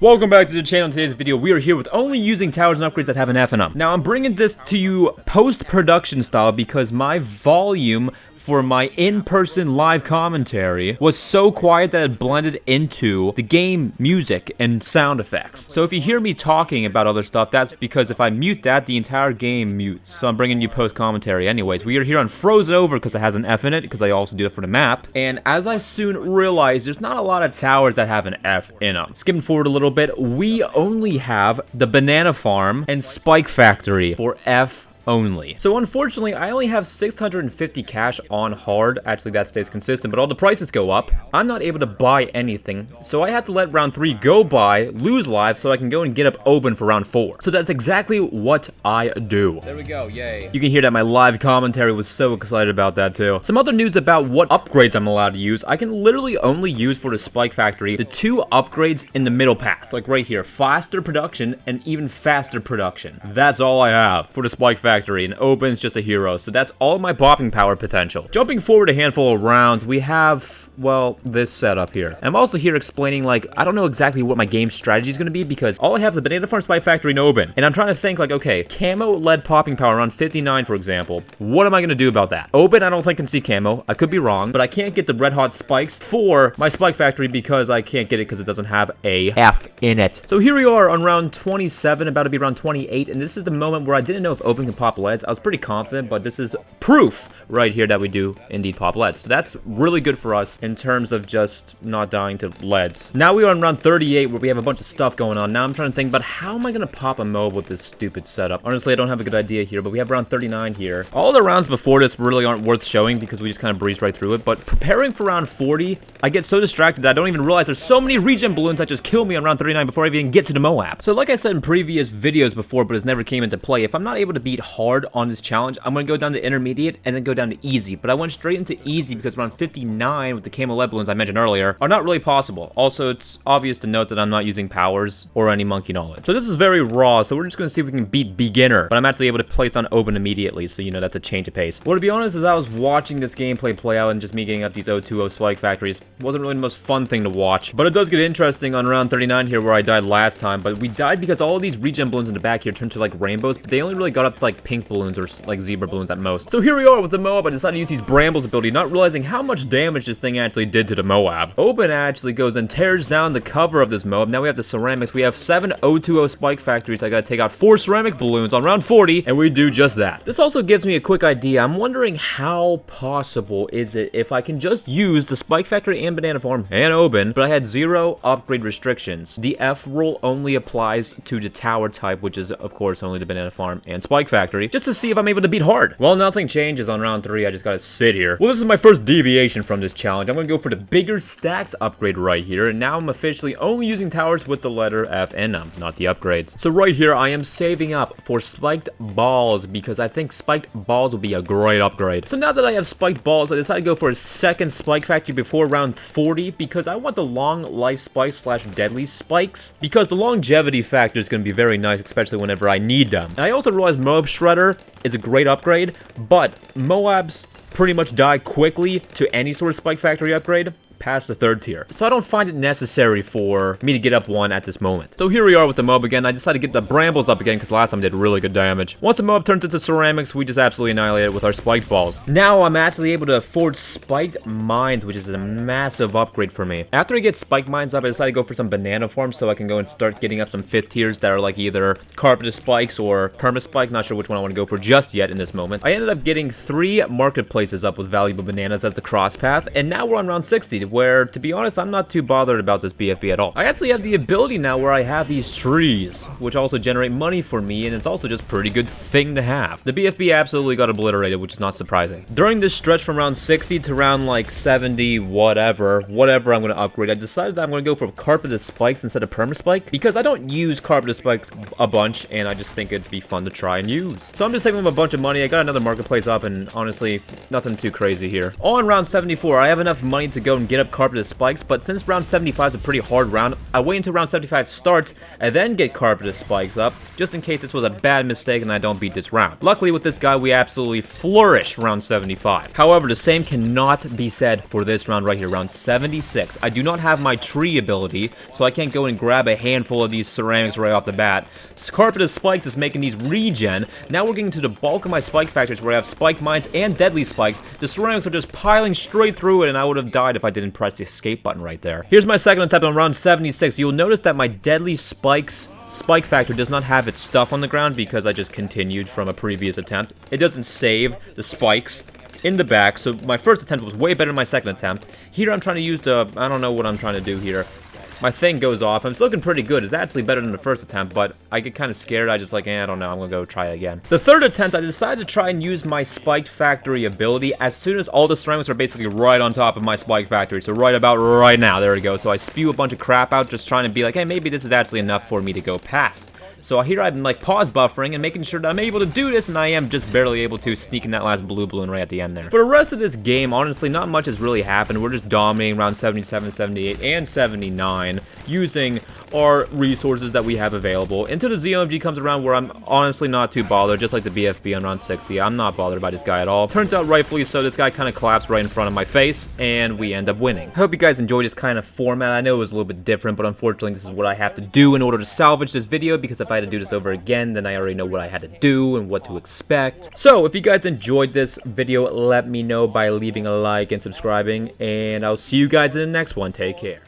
Welcome back to the channel. In today's video, we are here with only using towers and upgrades that have an F in them. Now, I'm bringing this to you post-production style because my volume for my in-person live commentary was so quiet that it blended into the game music and sound effects. So if you hear me talking about other stuff, that's because if I mute that, the entire game mutes. So I'm bringing you post-commentary anyways. We are here on Frozen Over because it has an F in it, because I also do it for the map. And as I soon realized, there's not a lot of towers that have an F in them. Skipping forward a little bit, we only have the Banana Farm and Spike Factory for F only. So unfortunately, I only have 650 cash on hard. Actually, that stays consistent, but all the prices go up. I'm not able to buy anything, so I have to let round 3 go by, lose lives, so I can go and get up open for round 4. So that's exactly what I do. There we go, yay. You can hear that my live commentary was so excited about that too. Some other news about what upgrades I'm allowed to use. I can literally only use for the Spike Factory the 2 upgrades in the middle path, like right here, faster production and even faster production. That's all I have for the Spike Factory. And Open's just a hero, so that's all my popping power potential. Jumping forward a handful of rounds, we have, well, this setup here. I'm also here explaining, like, I don't know exactly what my game strategy is going to be because all I have is the Banana Farm, Spike Factory, and Open. And I'm trying to think, like, okay, Camo led popping power around 59, for example. What am I going to do about that? Open, I don't think can see Camo. I could be wrong, but I can't get the red hot spikes for my Spike Factory because I can't get it because it doesn't have a F in it. So here we are on round 27, about to be round 28, and this is the moment where I didn't know if Open can pop LEDs. I was pretty confident, but this is proof right here that we do indeed pop LEDs. So that's really good for us in terms of just not dying to LEDs. Now we are on round 38 where we have a bunch of stuff going on. Now I'm trying to think about how am I going to pop a mob with this stupid setup. Honestly, I don't have a good idea here, but we have round 39 here. All the rounds before this really aren't worth showing because we just kind of breezed right through it. But preparing for round 40, I get so distracted that I don't even realize there's so many regen balloons that just kill me on round 39 before I even get to the Moab. So like I said in previous videos before, but it's never came into play, if I'm not able to beat hard on this challenge, I'm going to go down to intermediate and then go down to easy. But I went straight into easy because round 59 with the camo lead balloons I mentioned earlier are not really possible. Also, it's obvious to note that I'm not using powers or any monkey knowledge. So this is very raw, so we're just going to see if we can beat beginner. But I'm actually able to place on open immediately, so you know that's a change of pace. Well, to be honest, as I was watching this gameplay play out and just me getting up these 020 Spike Factories, wasn't really the most fun thing to watch. But it does get interesting on round 39 here where I died last time. But we died because all of these regen balloons in the back here turned to like rainbows, but they only really got up to like pink balloons or like zebra balloons at most. So here we are with the Moab. I decided to use these Brambles ability, not realizing how much damage this thing actually did to the Moab. Open actually goes and tears down the cover of this Moab. Now we have the ceramics. We have 7 020 Spike Factories. I gotta take out 4 ceramic balloons on round 40, and we do just that. This also gives me a quick idea. I'm wondering how possible is it if I can just use the Spike Factory and Banana Farm and Open, but I had 0 upgrade restrictions. The F rule only applies to the tower type, which is of course only the Banana Farm and Spike Factory, just to see if I'm able to beat hard. Well, nothing changes on round 3. I just gotta sit here. Well, this is my first deviation from this challenge. I'm gonna go for the bigger stacks upgrade right here, and now I'm officially only using towers with the letter F in them, not the upgrades. So right here, I am saving up for spiked balls because I think spiked balls will be a great upgrade. So now that I have spiked balls, I decided to go for a second Spike Factory before round 40 because I want the long life spikes slash deadly spikes because the longevity factor is gonna be very nice, especially whenever I need them. And I also realized Moab Shredder is a great upgrade, but Moabs pretty much die quickly to any sort of Spike Factory upgrade past the 3rd tier. So I don't find it necessary for me to get up 1 at this moment. So here we are with the Moab again. I decided to get the Brambles up again because last time I did really good damage. Once the Moab turns into ceramics, we just absolutely annihilate it with our spiked balls. Now I'm actually able to afford spiked mines, which is a massive upgrade for me. After I get spiked mines up, I decided to go for some banana farms so I can go and start getting up some 5th tiers that are like either carpeted spikes or perma spike. Not sure which one I want to go for just yet in this moment. I ended up getting 3 marketplaces up with valuable bananas as the cross path, and now we're on round 60. Where, to be honest, I'm not too bothered about this BFB at all. I actually have the ability now where I have these trees, which also generate money for me, and it's also just a pretty good thing to have. The BFB absolutely got obliterated, which is not surprising. During this stretch from round 60 to round like 70, whatever I'm going to upgrade, I decided that I'm going to go for carpeted spikes instead of perma spike, because I don't use carpeted spikes a bunch, and I just think it'd be fun to try and use. So I'm just saving them a bunch of money. I got another marketplace up, and honestly, nothing too crazy here. On round 74, I have enough money to go and get get up carpeted spikes, but since round 75 is a pretty hard round, I wait until round 75 starts and then get carpeted spikes up, just in case this was a bad mistake and I don't beat this round. Luckily with this guy, we absolutely flourish round 75. However, the same cannot be said for this round right here, round 76. I do not have my tree ability, so I can't go and grab a handful of these ceramics right off the bat. Carpeted spikes is making these regen. Now we're getting to the bulk of my spike factories where I have spike mines and deadly spikes. The ceramics are just piling straight through it, and I would have died if I didn't press the escape button right there. Here's my second attempt on round 76. You'll notice that my deadly spike factor does not have its stuff on the ground because I just continued from a previous attempt. It doesn't save the spikes in the back, so my first attempt was way better than my second attempt. Here I'm trying to use the, I don't know what I'm trying to do here. My thing goes off. I'm looking pretty good. It's actually better than the first attempt, but I get kind of scared. I just like, I don't know. I'm going to go try it again. The third attempt, I decided to try and use my spiked factory ability as soon as all the ceramics are basically right on top of my spike factory. So right about right now. There we go. So I spew a bunch of crap out just trying to be like, hey, maybe this is actually enough for me to go past. So here I've been like pause buffering and making sure that I'm able to do this, and I am just barely able to sneak in that last blue balloon right at the end there. For the rest of this game, honestly, not much has really happened. We're just dominating around 77, 78, and 79 using our resources that we have available. Until the ZOMG comes around where I'm honestly not too bothered, just like the BFB on round 60. I'm not bothered by this guy at all. Turns out rightfully so, this guy kind of collapsed right in front of my face, and we end up winning. I hope you guys enjoyed this kind of format. I know it was a little bit different, but unfortunately this is what I have to do in order to salvage this video, because if I had to do this over again, then I already know what I had to do and what to expect. So if you guys enjoyed this video, let me know by leaving a like and subscribing, and I'll see you guys in the next one. Take care.